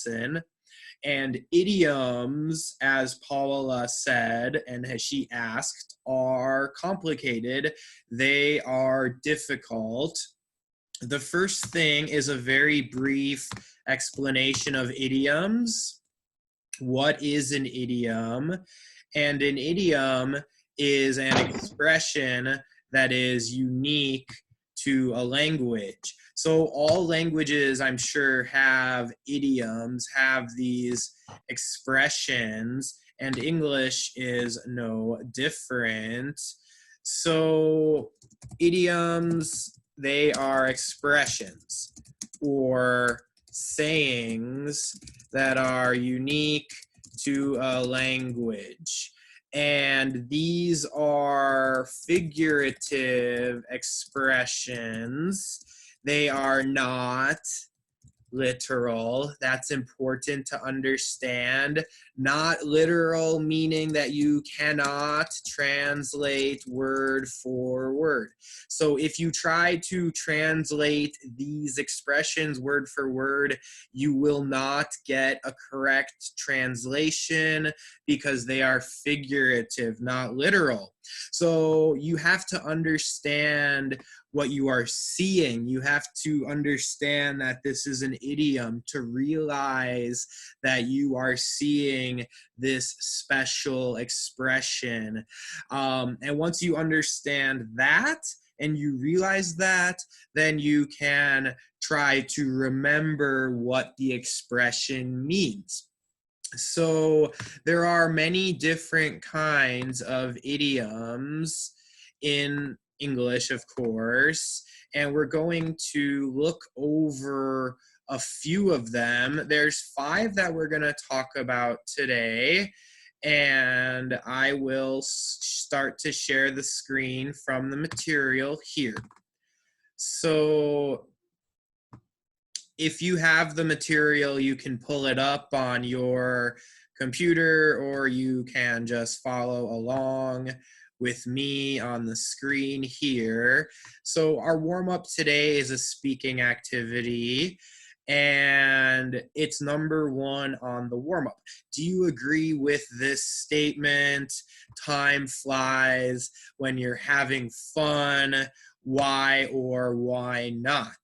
lesson. And idioms, as Paula said and as she asked, are complicated. They are difficult. The first thing is a very brief explanation of idioms. What is an idiom? And an idiom is an expression that is unique to a language. So all languages, I'm sure, have idioms, have these expressions, and English is no different. So idioms, they are expressions or sayings that are unique to a language. And these are figurative expressions. They are not literal. That's important to understand. Not literal, meaning that you cannot translate word for word. So if you try to translate these expressions word for word, you will not get a correct translation because they are figurative, not literal. So you have to understand what you are seeing. You have to understand that this is an idiom to realize that you are seeing this special expression. And once you understand that and you realize that, then you can try to remember what the expression means. So there are many different kinds of idioms in English, of course, and we're going to look over a few of them. There's 5 that we're going to talk about today, and I will start to share the screen from the material here. So if you have the material, you can pull it up on your computer, or you can just follow along with me on the screen here. So our warm-up today is a speaking activity, and it's number 1 on the warm-up. Do you agree with this statement? Time flies when you're having fun. Why or why not?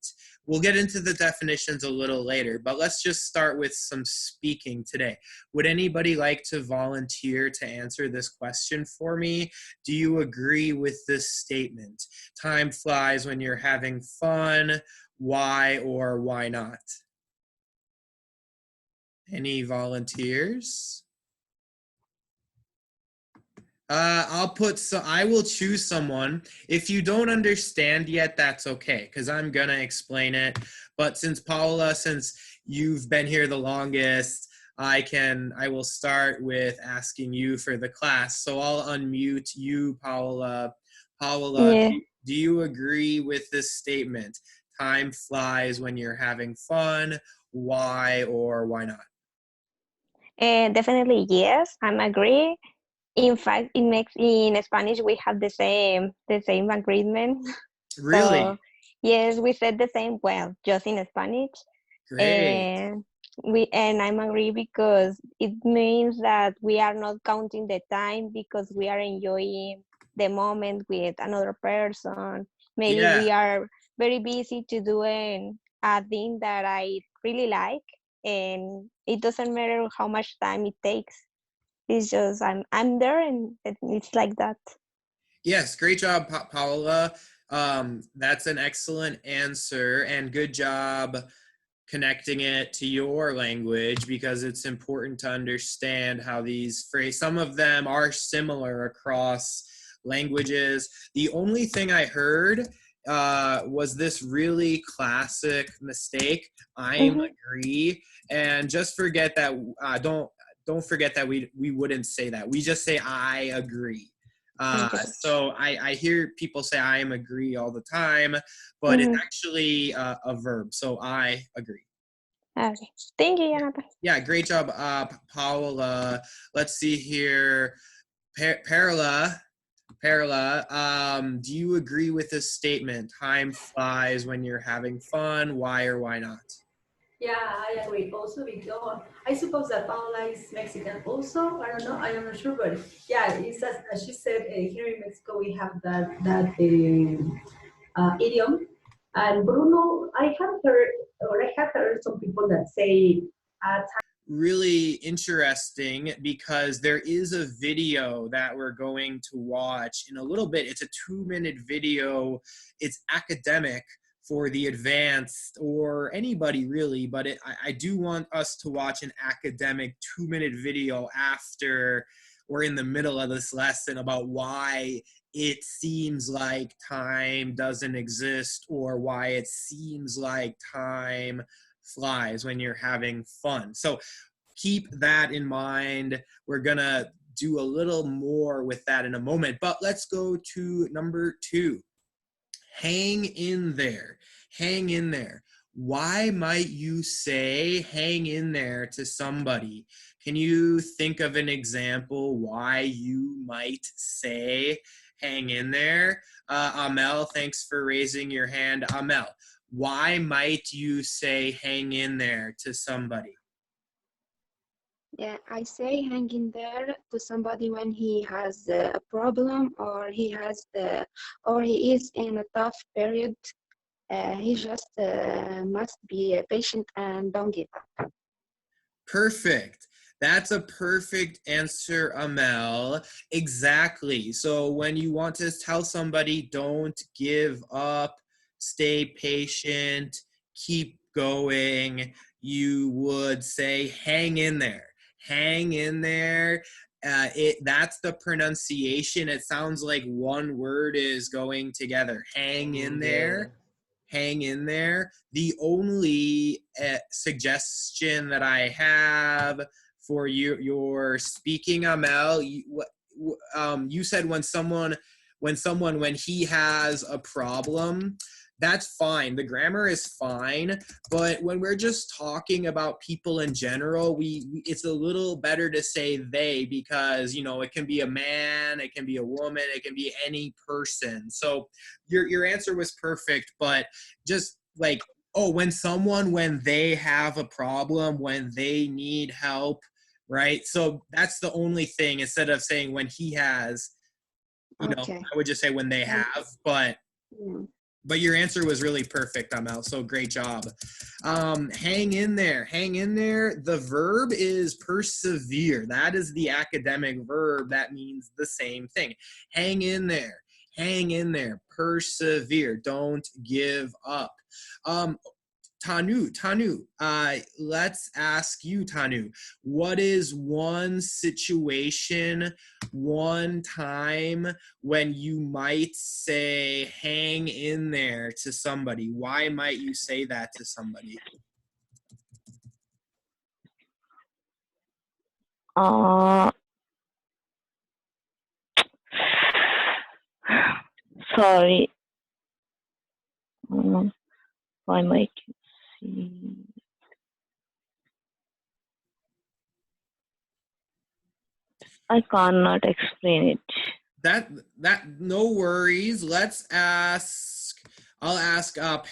We'll get into the definitions a little later, but let's just start with some speaking today. Would anybody like to volunteer to answer this question for me? Do you agree with this statement? Time flies when you're having fun. Why or why not? Any volunteers? I will choose someone. If you don't understand yet, that's okay, because I'm gonna explain it. But since Paula, since you've been here the longest, I will start with asking you for the class. So I'll unmute you, Paula. Paula, Yeah. do you agree with this statement? Time flies when you're having fun. Why or why not? Definitely yes, I'm agree. In fact, in Spanish we have the same agreement. So Really? yes, we said the same. Well, just in Spanish, Great. and I'm agree because it means that we are not counting the time because we are enjoying the moment with another person. Maybe Yeah. we are very busy to doing a thing that I really like, and it doesn't matter how much time it takes. It's just I'm there, and it's like that. Yes, great job, Paula. That's an excellent answer, and good job connecting it to your language, because it's important to understand how these phrases, some of them are similar across languages. The only thing I heard was this really classic mistake. I'm Mm-hmm. agree, and just forget that. Don't forget that we wouldn't say that. We just say I agree. Okay. So I hear people say I am agree all the time, but it's Mm-hmm. actually a verb. So I agree. Okay. Thank you, Yeah, Jonathan. yeah, great job, Paula. Let's see here, Perla. Do you agree with this statement? Time flies when you're having fun. Why or why not? Yeah, I agree. Also, because I suppose that Paula is Mexican. Also, I don't know. I am not sure, but yeah, it's as she said. Here in Mexico, we have that idiom. And Bruno, I have heard some people that say, Really interesting because there is a video that we're going to watch in a little bit. It's a 2-minute video. It's academic for the advanced or anybody really, but I do want us to watch an academic 2-minute video after we're in the middle of this lesson about why it seems like time doesn't exist or why it seems like time flies when you're having fun. So keep that in mind. We're gonna do a little more with that in a moment, but let's go to number 2. Hang in there. Hang in there. Why might you say hang in there to somebody? Can you think of an example why you might say hang in there? Amel, thanks for raising your hand. Amel, why might you say hang in there to somebody? Yeah, I say hang in there to somebody when he has a problem or he is in a tough period. He just must be patient and don't give up. Perfect. That's a perfect answer, Amel. Exactly. So when you want to tell somebody, don't give up, stay patient, keep going, you would say, hang in there. Hang in there. That's the pronunciation. It sounds like one word is going together. Hang in yeah. there. Hang in there. The only suggestion that I have for you, your speaking, Amel, you said when he has a problem, that's fine. The grammar is fine, but when we're just talking about people in general, it's a little better to say they because it can be a man, it can be a woman, it can be any person. So your answer was perfect, but just like when they have a problem, when they need help, right? So that's the only thing. Instead of saying when he has, Okay. I would just say when they And, have. But mm, your answer was really perfect, Amel. So great job. Hang in there. Hang in there. The verb is persevere. That is the academic verb that means the same thing. Hang in there. Hang in there. Persevere. Don't give up. Um, Tanu, let's ask you, Tanu, what is one situation, one time when you might say hang in there to somebody? Why might you say that to somebody? Uh, sorry. Why might you see? I cannot explain it. That no worries. I'll ask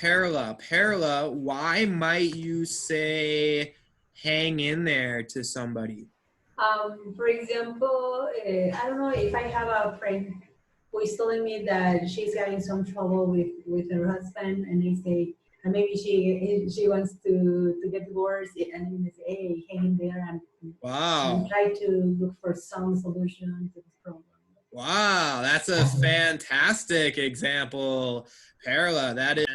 Perla. Perla, why might you say hang in there to somebody? For example, I don't know if I have a friend who is telling me that she's having some trouble with her husband, and I say, and maybe she wants to get divorced, and I say, hey, hang in there and Wow. try to look for some solution to this problem. Wow, that's a fantastic example, Perla. That is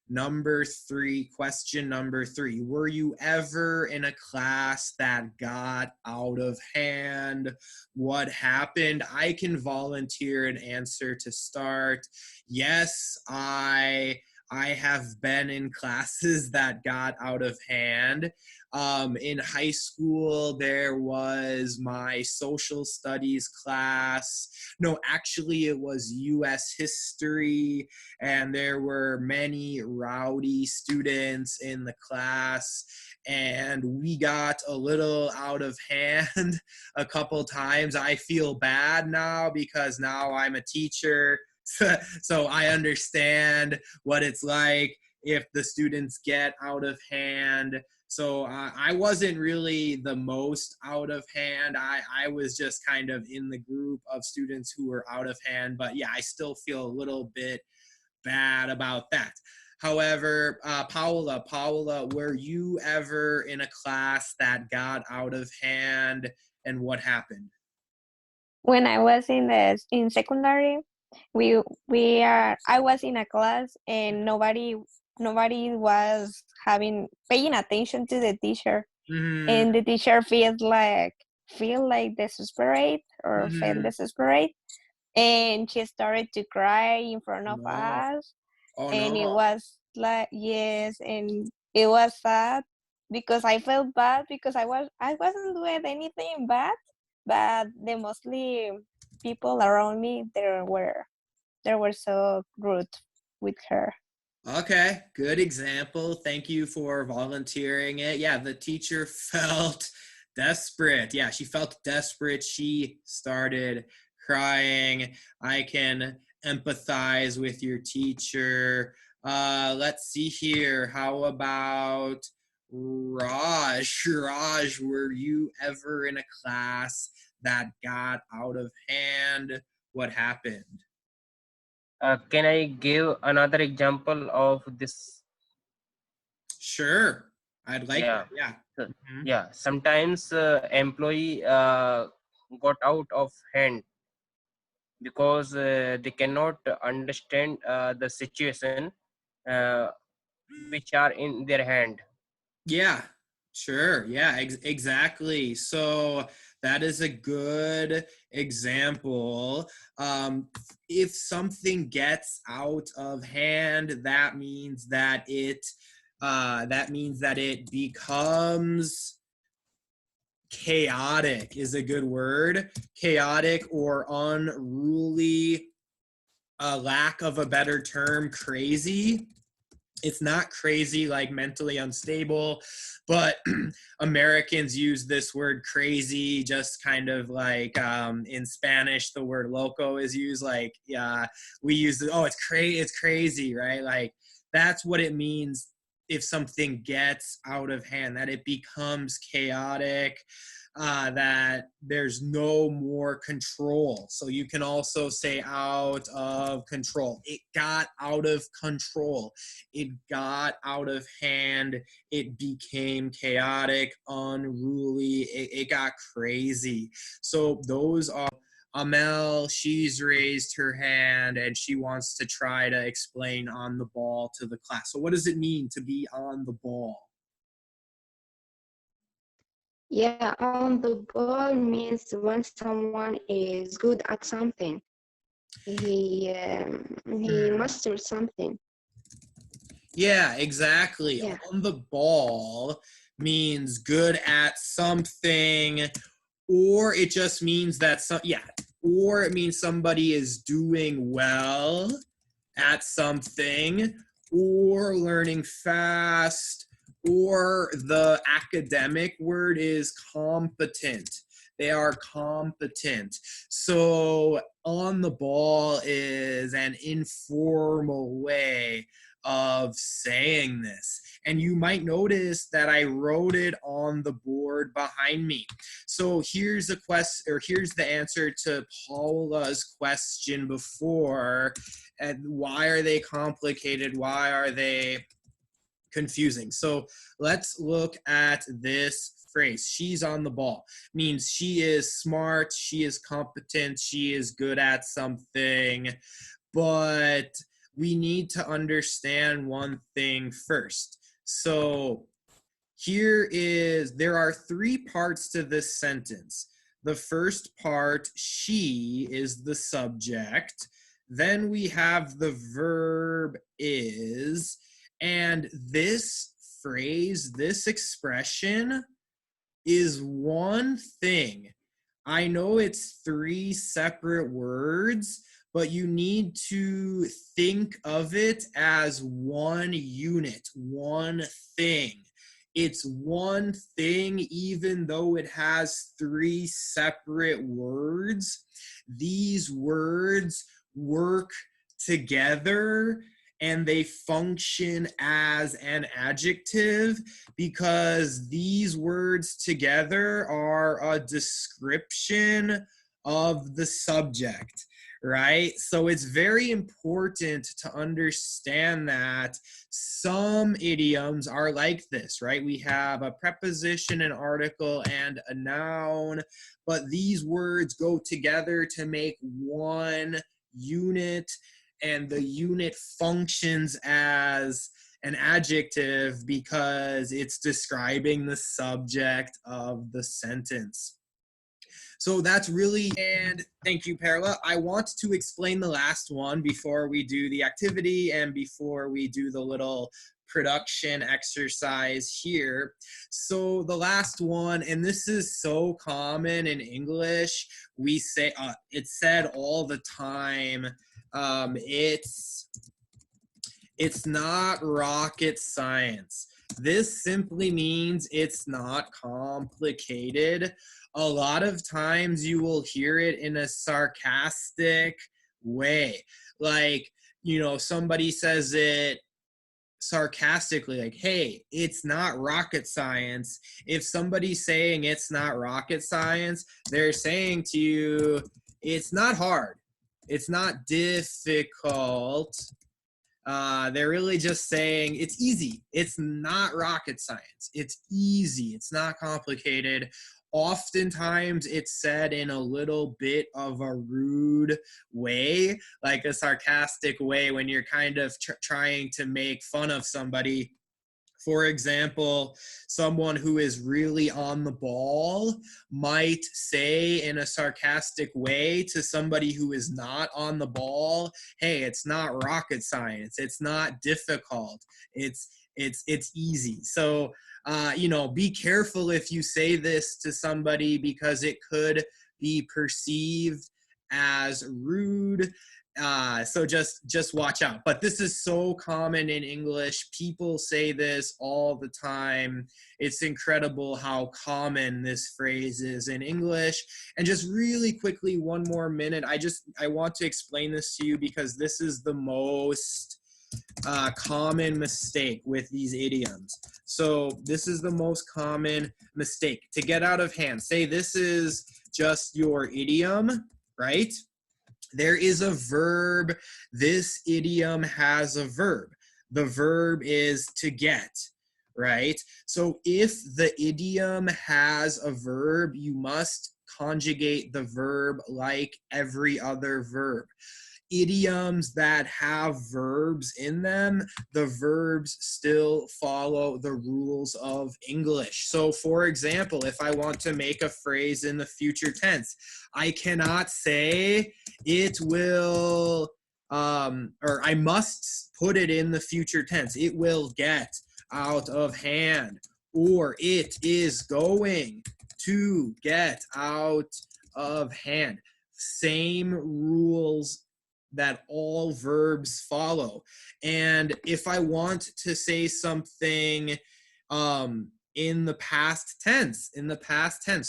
number 3, question number 3. Were you ever in a class that got out of hand? What happened? I can volunteer an answer to start. Yes, I have been in classes that got out of hand. In high school, there was my social studies class. No, actually, it was US history, and there were many rowdy students in the class. And we got a little out of hand a couple times. I feel bad now because now I'm a teacher. So I understand what it's like if the students get out of hand. So I wasn't really the most out of hand. I was just kind of in the group of students who were out of hand. But yeah, I still feel a little bit bad about that. However, Paola, were you ever in a class that got out of hand, and what happened? When I was in secondary, we are I was in a class and nobody was paying attention to the teacher, Mm-hmm. and the teacher feel like desperate or felt Mm-hmm. desperate, and she started to cry in front of No. us, Oh and it no. was like, yes, and it was sad because I felt bad because I wasn't doing anything bad, but the mostly people around me they were so rude with her. Okay, good example. Thank you for volunteering it. Yeah, the teacher felt desperate. Yeah, she felt desperate. She started crying. I can empathize with your teacher. Let's see here. How about Raj? Raj, were you ever in a class that got out of hand? What happened? Can I give another example of this? Sure, I'd like Yeah. that. Yeah. So- Mhm. yeah, sometimes employee got out of hand because they cannot understand the situation uh, which are in their hand. Yeah, sure. Yeah, exactly. So that is a good example. If something gets out of hand, that means that it becomes chaotic is a good word. Chaotic or unruly, lack of a better term, crazy. It's not crazy like mentally unstable, but Americans use this word crazy just kind of like, in Spanish the word loco is used, like, we use it, oh, it's crazy, right? Like that's what it means if something gets out of hand, that it becomes chaotic, that there's no more control. So you can also say out of control. It got out of control. It got out of hand. It became chaotic, unruly. It got crazy. So those are Amel. She's raised her hand and she wants to try to explain on the ball to the class. So what does it mean to be on the ball? Yeah, on the ball means when someone is good at something. He masters something. Yeah, exactly. Yeah. On the ball means good at something, or it just means that or it means somebody is doing well at something, or learning fast, or the academic word is competent. They are competent. So on the ball is an informal way of saying this. And you might notice that I wrote it on the board behind me. So here's here's the answer to Paula's question before. And why are they complicated? Why are they confusing? So let's look at this phrase. She's on the ball. Means she is smart, she is competent, she is good at something. But we need to understand one thing first. So there are three parts to this sentence. The first part, she, is the subject. Then we have the verb is. And this phrase, this expression is one thing. I know it's three separate words, but you need to think of it as one unit, one thing. It's one thing, even though it has three separate words. These words work together and they function as an adjective because these words together are a description of the subject, right? So it's very important to understand that some idioms are like this, right? We have a preposition, an article, and a noun, but these words go together to make one unit, and the unit functions as an adjective because it's describing the subject of the sentence. So that's really, and thank you, Perla. I want to explain the last one before we do the activity and before we do the little production exercise here. So the last one, and this is so common in English, we say, it's said all the time, it's not rocket science. This simply means it's not complicated. A lot of times you will hear it in a sarcastic way. Like, you know, somebody says it sarcastically, like, hey, it's not rocket science. If somebody's saying it's not rocket science, they're saying to you, it's not hard. It's not difficult. They're really just saying it's easy. It's not rocket science. It's easy. It's not complicated. Oftentimes it's said in a little bit of a rude way, like a sarcastic way when you're kind of trying to make fun of somebody. For example, someone who is really on the ball might say in a sarcastic way to somebody who is not on the ball, hey, it's not rocket science. It's not difficult. It's easy. So, you know, be careful if you say this to somebody because it could be perceived as rude. So just watch out. But this is so common in English. People say this all the time. It's incredible how common this phrase is in English. And just really quickly, one more minute. I want to explain this to you because this is the most common mistake with these idioms. So this is the most common mistake. To get out of hand, say this is just your idiom, right? There is a verb. This idiom has a verb. The verb is to get, right? So if the idiom has a verb, you must conjugate the verb like every other verb. Idioms that have verbs in them, the verbs still follow the rules of English. So for example, if I want to make a phrase in the future tense, I cannot say it will, or I must put it in the future tense. It will get out of hand, or it is going to get out of hand. Same rules that all verbs follow. And if I want to say something in the past tense,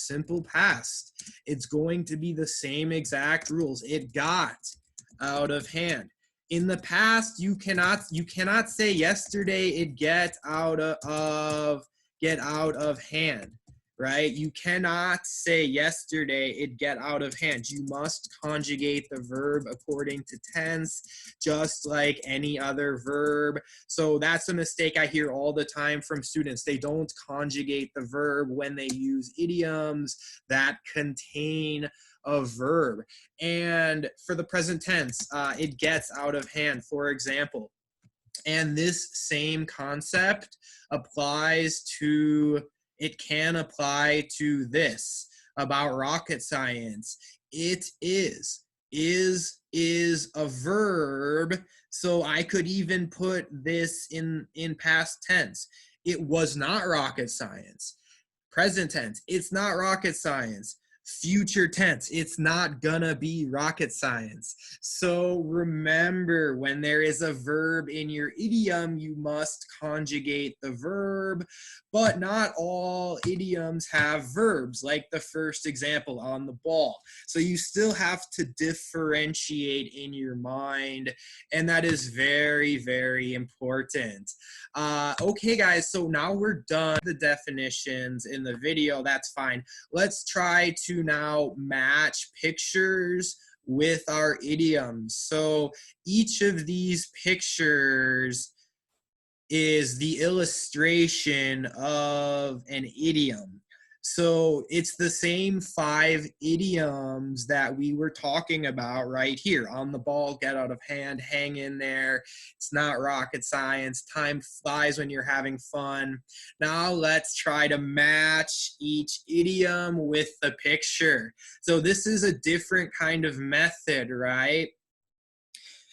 simple past, it's going to be the same exact rules. It got out of hand. In the past, you cannot say yesterday it get out of hand. Right? You cannot say yesterday it get out of hand. You must conjugate the verb according to tense, just like any other verb. So that's a mistake I hear all the time from students. They don't conjugate the verb when they use idioms that contain a verb. And for the present tense, it gets out of hand, for example. And this same concept can apply to this about rocket science. It is a verb, so I could even put this in past tense. It was not rocket science. Present tense, it's not rocket science. future tense. It's not gonna be rocket science. So remember, when there is a verb in your idiom, you must conjugate the verb, but not all idioms have verbs, like the first example, on the ball. So you still have to differentiate in your mind, and that is very, very important. Okay, guys, so now we're done with the definitions in the video. That's fine. Let's try to now match pictures with our idioms. So each of these pictures is the illustration of an idiom. So it's the same 5 idioms that we were talking about right here. On the ball, get out of hand, hang in there. It's not rocket science. Time flies when you're having fun. Now let's try to match each idiom with the picture. So this is a different kind of method, right?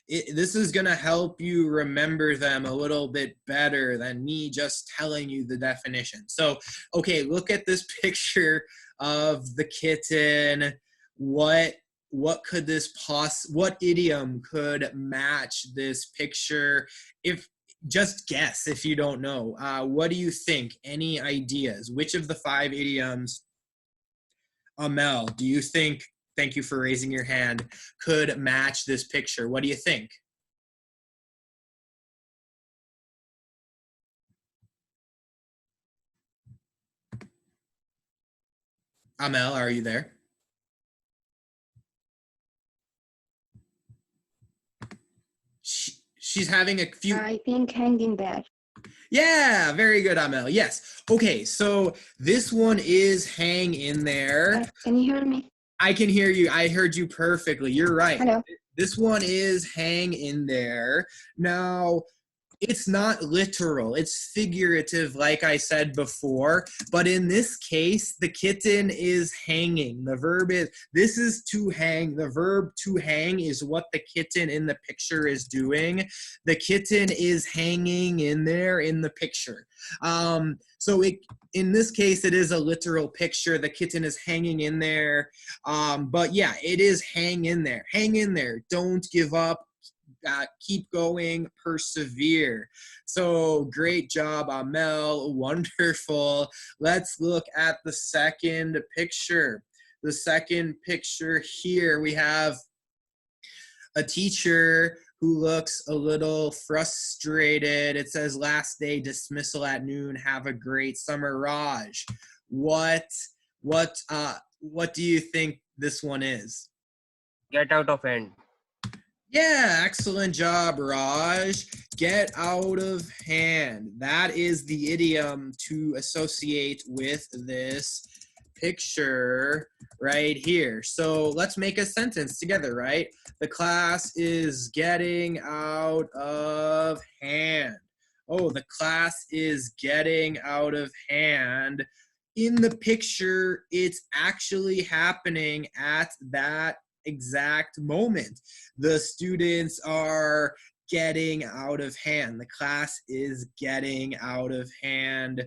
This is going to help you remember them a little bit better than me just telling you the definition. So, okay, look at this picture of the kitten. What could this what idiom could match this picture? If just guess if you don't know. What do you think? Any ideas? Which of the 5 idioms, Amel, do you think, thank you for raising your hand, could match this picture? What do you think? Amel, are you there? She's having a few. I think hanging there. Yeah, very good, Amel. Yes. Okay, so this one is hang in there. Can you hear me? I can hear you. I heard you perfectly. You're right. Hello. This one is hang in there. Now, it's not literal. It's figurative, like I said before. But in this case, the kitten is hanging. The verb is, this is to hang. The verb to hang is what the kitten in the picture is doing. The kitten is hanging in there in the picture. So in this case, it is a literal picture. The kitten is hanging in there. But yeah, it is hang in there. Hang in there. Don't give up. Keep going, persevere. So great job, Amel. Wonderful. Let's look at the second picture. The second picture here, we have a teacher who looks a little frustrated. It says last day, dismissal at noon. Have a great summer, Raj. What do you think this one is? Get out of hand. Yeah, excellent job, Raj. Get out of hand. That is the idiom to associate with this picture right here. So let's make a sentence together, right? The class is getting out of hand. Oh, the class is getting out of hand. In the picture, it's actually happening at that exact moment. The students are getting out of hand. The class is getting out of hand.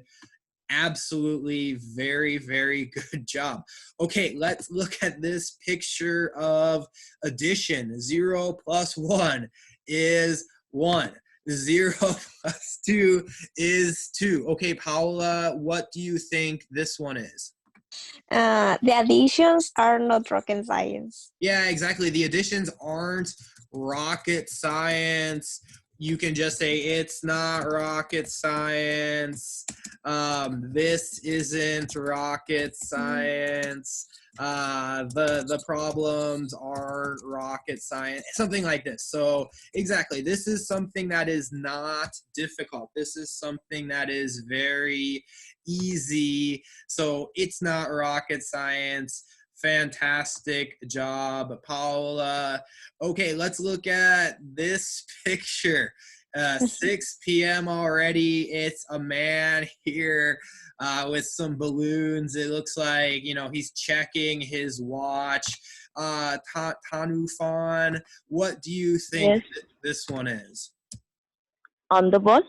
Absolutely, very, very good job. Okay, let's look at this picture of addition. 0 plus 1 is 1. 0 plus 2 is 2. Okay, Paula, what do you think this one is? The additions are not rocket science. Yeah, exactly. The additions aren't rocket science. You can just say it's not rocket science. This isn't rocket science. The problems aren't rocket science. Something like this. So exactly, this is something that is not difficult. This is something that is very easy. So it's not rocket science. Fantastic job, Paula. Okay, let's look at this picture. 6 p.m. already. It's a man here with some balloons. It looks like, you know, he's checking his watch. Tanufan, what do you think Yes. this one is? On the ball?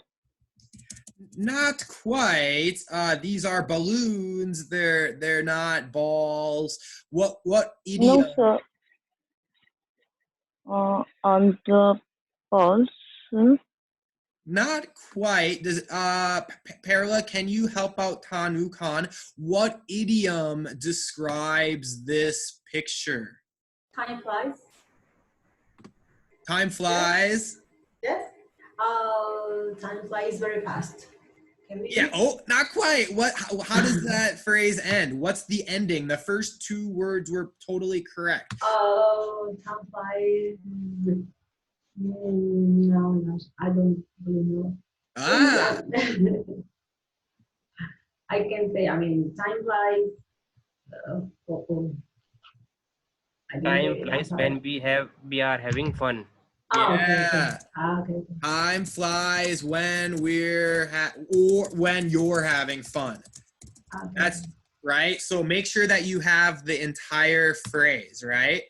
Not quite. These are balloons. They're not balls. What No, idiom? sir. On the pulse. Not quite. Does Perla, can you help out Tanu Khan? What idiom describes this picture? Time flies. Time flies. Yes. Time flies very fast. Can we? Yeah. Oh, not quite. What? How does that phrase end? What's the ending? The first two words were totally correct. Time flies. No, I don't really know. Ah. I can say, I mean, time flies. I didn't Time get it. I'm flies sorry. when we are having fun. Okay. Yeah. Okay. Time flies when or when you're having fun. Okay. That's right. So make sure that you have the entire phrase, right?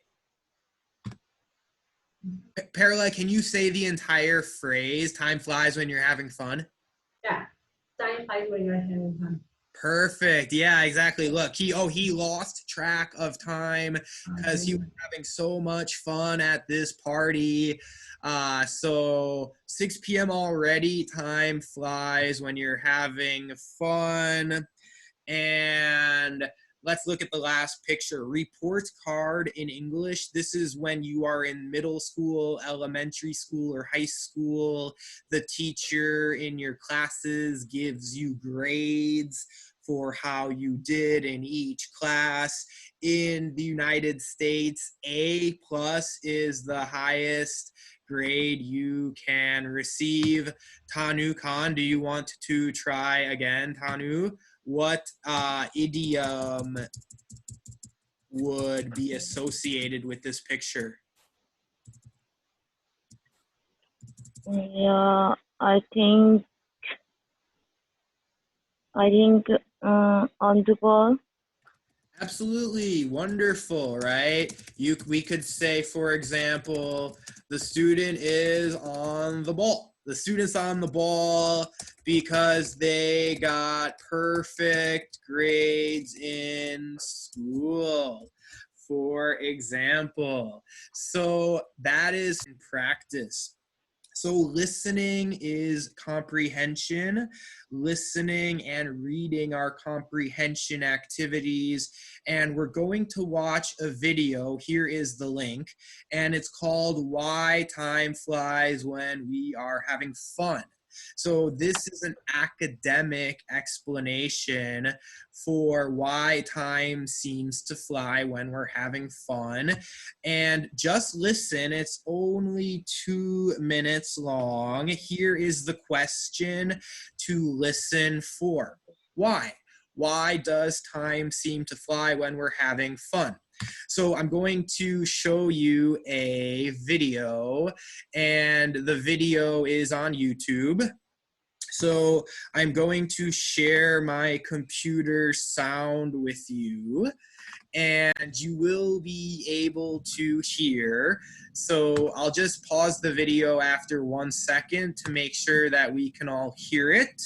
Perla, can you say the entire phrase? Time flies when you're having fun. Yeah. Time flies when you're having fun. Perfect. Yeah, exactly. Look, he lost track of time because he was having so much fun at this party. So 6 p.m. already. Time flies when you're having fun. And let's look at the last picture. Report card in English. This is when you are in middle school, elementary school, or high school. The teacher in your classes gives you grades for how you did in each class. In the United States, A+ is the highest grade you can receive. Tanu Khan, do you want to try again, Tanu? What idiom would be associated with this picture? Yeah, I think on the ball. Absolutely wonderful, right? We could say, for example, the student is on the ball. The student's on the ball because they got perfect grades in school, for example. So that is in practice. So listening is comprehension. Listening and reading are comprehension activities. And we're going to watch a video. Here is the link. And it's called Why Time Flies When We Are Having Fun. So this is an academic explanation for why time seems to fly when we're having fun. And just listen, it's only 2 minutes long. Here is the question to listen for. Why? Why does time seem to fly when we're having fun? So I'm going to show you a video, and the video is on YouTube. So I'm going to share my computer sound with you, and you will be able to hear. So I'll just pause the video after 1 second to make sure that we can all hear it.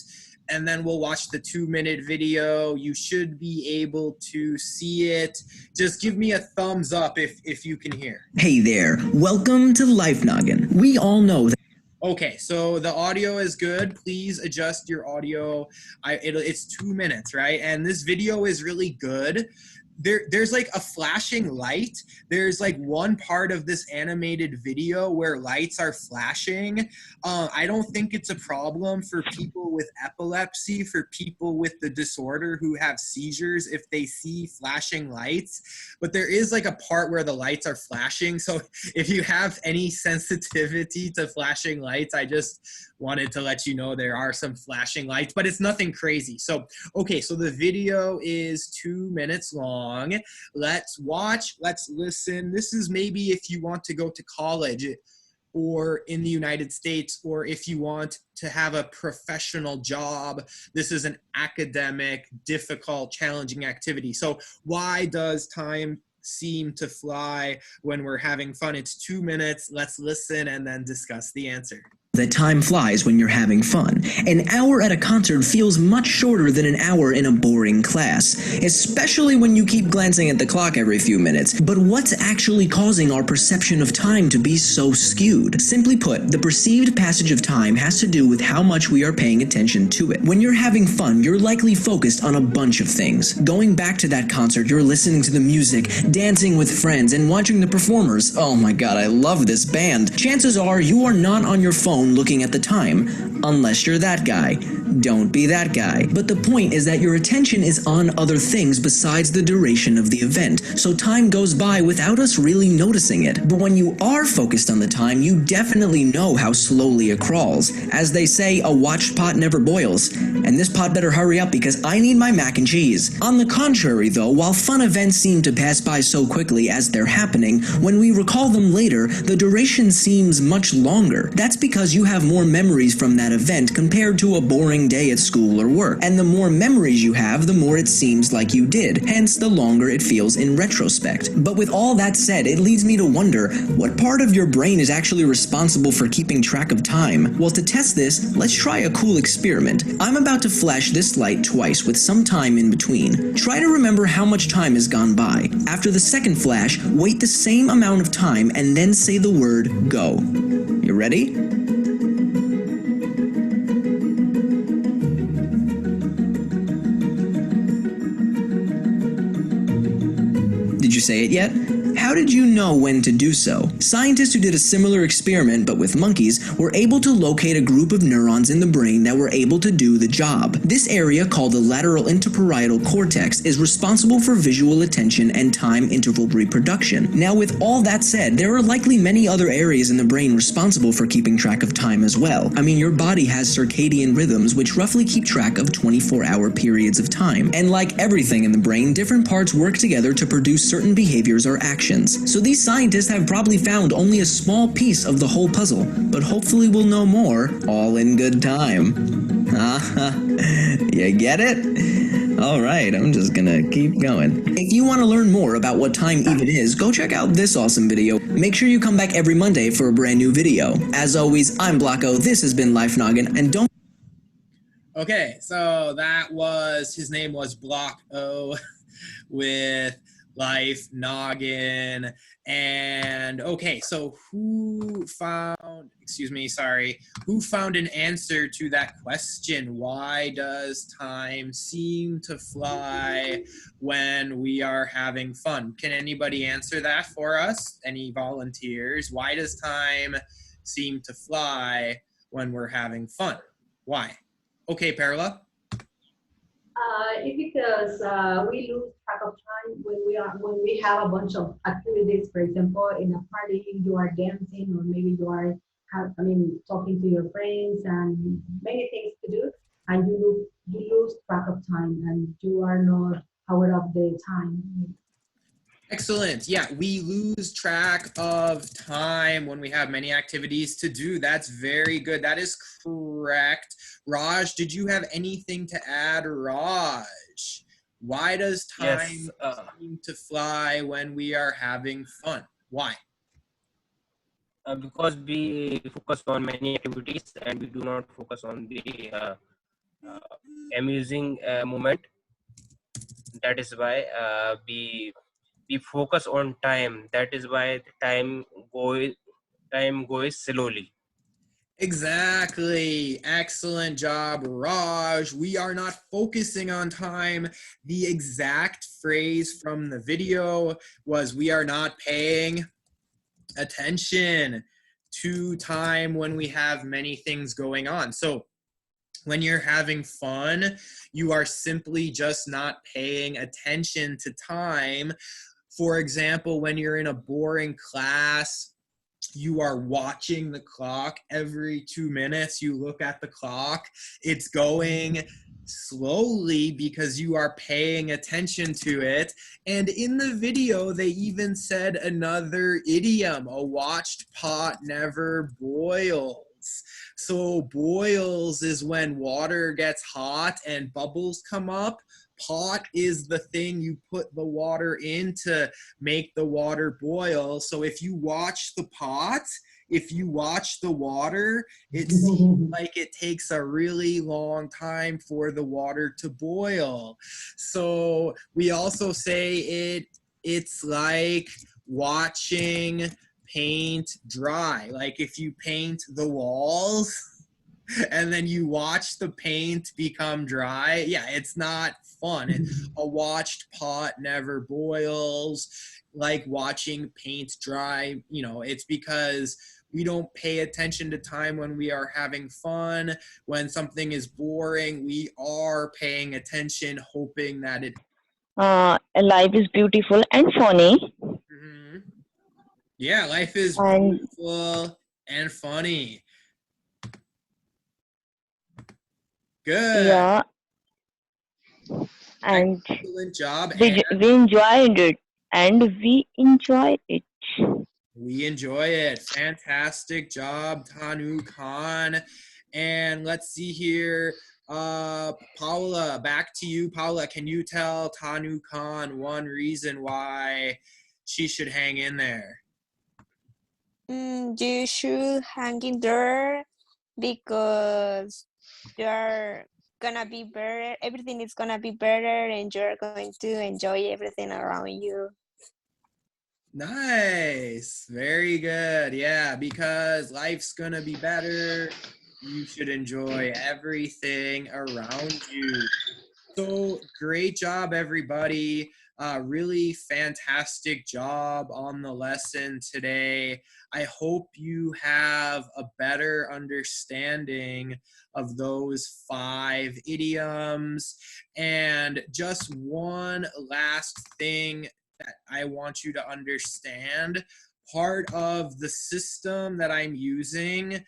And then we'll watch the 2-minute video. You should be able to see it. Just give me a thumbs up if you can hear. Hey there, welcome to Life Noggin. We all know that. Okay, so the audio is good. Please adjust your audio. It's 2 minutes, right? And this video is really good. There's like a flashing light. There's like one part of this animated video where lights are flashing. I don't think it's a problem for people with epilepsy, for people with the disorder who have seizures if they see flashing lights. But there is like a part where the lights are flashing. So if you have any sensitivity to flashing lights, I just wanted to let you know there are some flashing lights, but it's nothing crazy. So, okay, so the video is 2 minutes long. Let's watch, let's listen. This is maybe if you want to go to college or in the United States, or if you want to have a professional job. This is an academic, difficult, challenging activity. So why does time seem to fly when we're having fun? It's 2 minutes. Let's listen and then discuss the answer. that time flies when you're having fun. An hour at a concert feels much shorter than an hour in a boring class, especially when you keep glancing at the clock every few minutes. But what's actually causing our perception of time to be so skewed? Simply put, the perceived passage of time has to do with how much we are paying attention to it. When you're having fun, you're likely focused on a bunch of things. Going back to that concert, you're listening to the music, dancing with friends, and watching the performers. Oh my god, I love this band. Chances are you are not on your phone looking at the time, unless you're that guy. Don't be that guy. But the point is that your attention is on other things besides the duration of the event, so time goes by without us really noticing it. But when you are focused on the time, you definitely know how slowly it crawls. As they say, a watched pot never boils. And this pot better hurry up because I need my mac and cheese. On the contrary though, while fun events seem to pass by so quickly as they're happening, when we recall them later, the duration seems much longer. That's because you have more memories from that event compared to a boring day at school or work. And the more memories you have, the more it seems like you did, hence the longer it feels in retrospect. But with all that said, it leads me to wonder, what part of your brain is actually responsible for keeping track of time? Well, to test this, let's try a cool experiment. I'm about to flash this light twice with some time in between. Try to remember how much time has gone by. After the second flash, wait the same amount of time and then say the word go. You ready? Did you say it yet? How did you know when to do so? Scientists who did a similar experiment, but with monkeys, were able to locate a group of neurons in the brain that were able to do the job. This area, called the lateral interparietal cortex, is responsible for visual attention and time interval reproduction. Now, with all that said, there are likely many other areas in the brain responsible for keeping track of time as well. I mean, your body has circadian rhythms which roughly keep track of 24-hour periods of time. And like everything in the brain, different parts work together to produce certain behaviors or actions. So these scientists have probably found only a small piece of the whole puzzle, but hopefully we'll know more, all in good time. You get it? Alright, I'm just gonna keep going. If you want to learn more about what time even is, go check out this awesome video. Make sure you come back every Monday for a brand new video. As always, I'm Blocko, this has been Life Noggin, and don't... Okay, so that was, his name was Block O with Life Noggin. And okay, so who found an answer to that question? Why does time seem to fly when we are having fun? Can anybody answer that for us? Any volunteers? Why does time seem to fly when we're having fun? Why? Okay, Perla. It's because we lose track of time when we have a bunch of activities. For example, in a party, you are dancing, or maybe you are talking to your friends, and many things to do, and you lose track of time, and you are not aware of the time. Excellent. Yeah, we lose track of time when we have many activities to do. That's very good. That is correct. Raj, did you have anything to add, Raj? Why does time seem to fly when we are having fun? Why? Because we focus on many activities and we do not focus on the amusing moment. That is why we focus on time. That is why time goes slowly. Exactly. Excellent job, Raj. We are not focusing on time. The exact phrase from the video was, we are not paying attention to time when we have many things going on. So when you're having fun, you are simply just not paying attention to time. For example, when you're in a boring class, you are watching the clock every 2 minutes. You look at the clock, it's going slowly because you are paying attention to it. And in the video, they even said another idiom, a watched pot never boils. So boils is when water gets hot and bubbles come up. Pot is the thing you put the water in to make the water boil. So if you watch the pot, if you watch the water, it seems like it takes a really long time for the water to boil. So we also say it's like watching paint dry. Like if you paint the walls and then you watch the paint become dry, yeah, it's not fun. A watched pot never boils. Like watching paint dry, you know, it's because we don't pay attention to time when we are having fun. When something is boring, we are paying attention, hoping that it. Life is beautiful and funny. Mhm. Yeah, life is And beautiful and funny. Good. yeah, and Excellent job. And we enjoyed it. And we enjoy it. we enjoy it. Fantastic job, Tanu Khan. And let's see here. Paula, back to you. Paula, can you tell Tanu Khan one reason why she should hang in there? You should hang in there because you're gonna be better. Everything is gonna be better, and you're going to enjoy everything around you. Nice. Very good. Yeah, because life's gonna be better. You should enjoy everything around you. So great job, everybody. Really fantastic job on the lesson today. I hope you have a better understanding of those 5 idioms. And just one last thing that I want you to understand. Part of the system that I'm using,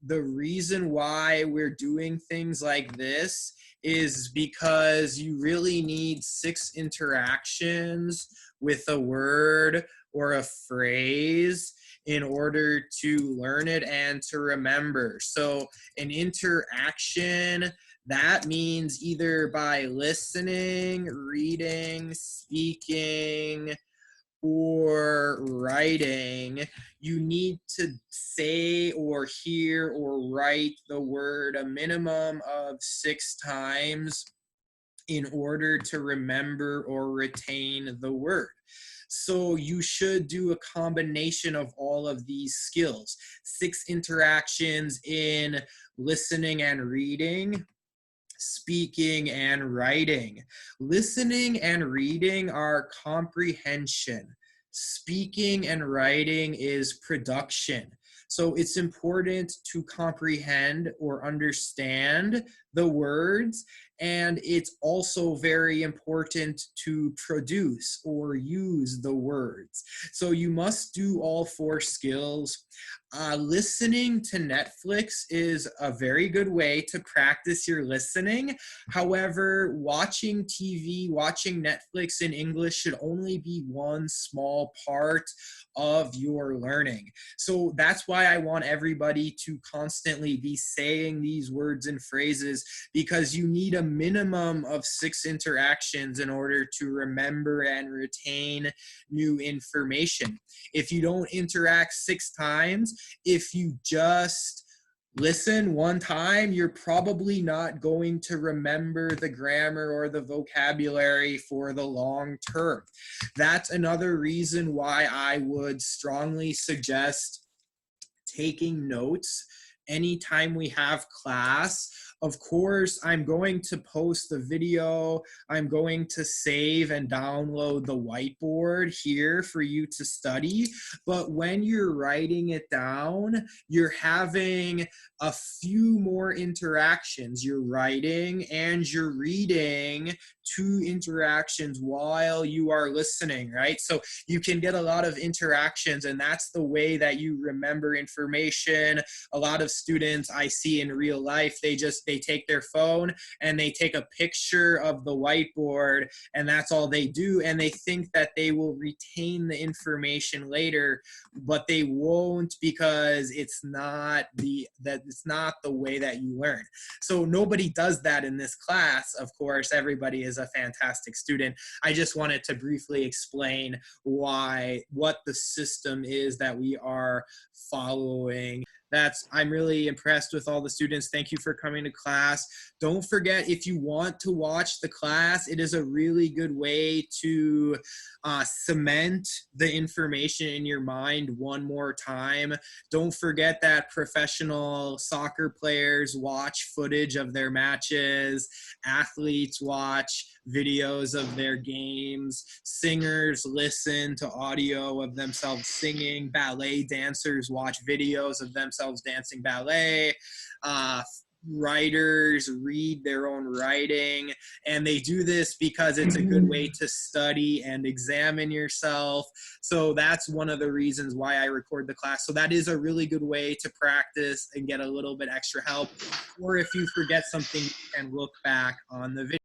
the reason why we're doing things like this is because you really need 6 interactions with a word or a phrase in order to learn it and to remember. So an interaction, that means either by listening, reading, speaking, or writing, you need to say or hear or write the word a minimum of 6 times in order to remember or retain the word. So you should do a combination of all of these skills. 6 interactions in listening and reading, speaking and writing. Listening and reading are comprehension. Speaking and writing is production. So it's important to comprehend or understand the words, and it's also very important to produce or use the words. So you must do all 4 skills. Listening to Netflix is a very good way to practice your listening. However, watching TV, watching Netflix in English should only be one small part of your learning. So that's why I want everybody to constantly be saying these words and phrases, because you need a minimum of 6 interactions in order to remember and retain new information. If you don't interact 6 times, if you just listen one time, you're probably not going to remember the grammar or the vocabulary for the long term. That's another reason why I would strongly suggest taking notes anytime we have class. Of course, I'm going to post the video. I'm going to save and download the whiteboard here for you to study. But when you're writing it down, you're having a few more interactions. You're writing and you're reading 2 interactions while you are listening, right? So you can get a lot of interactions, and that's the way that you remember information. A lot of students I see in real life, they take their phone and they take a picture of the whiteboard, and that's all they do, and they think that they will retain the information later, but they won't, because it's not the way that you learn. So nobody does that in this class. Of course, everybody is a fantastic student. I just wanted to briefly explain what the system is that we are following. I'm really impressed with all the students. Thank you for coming to class. Don't forget, if you want to watch the class, it is a really good way to cement the information in your mind one more time. Don't forget that professional soccer players watch footage of their matches, athletes watch videos of their games, singers listen to audio of themselves singing, ballet dancers watch videos of themselves dancing ballet, writers read their own writing, and they do this because it's a good way to study and examine yourself. So that's one of the reasons why I record the class. So that is a really good way to practice and get a little bit extra help. Or if you forget something, you can look back on the video.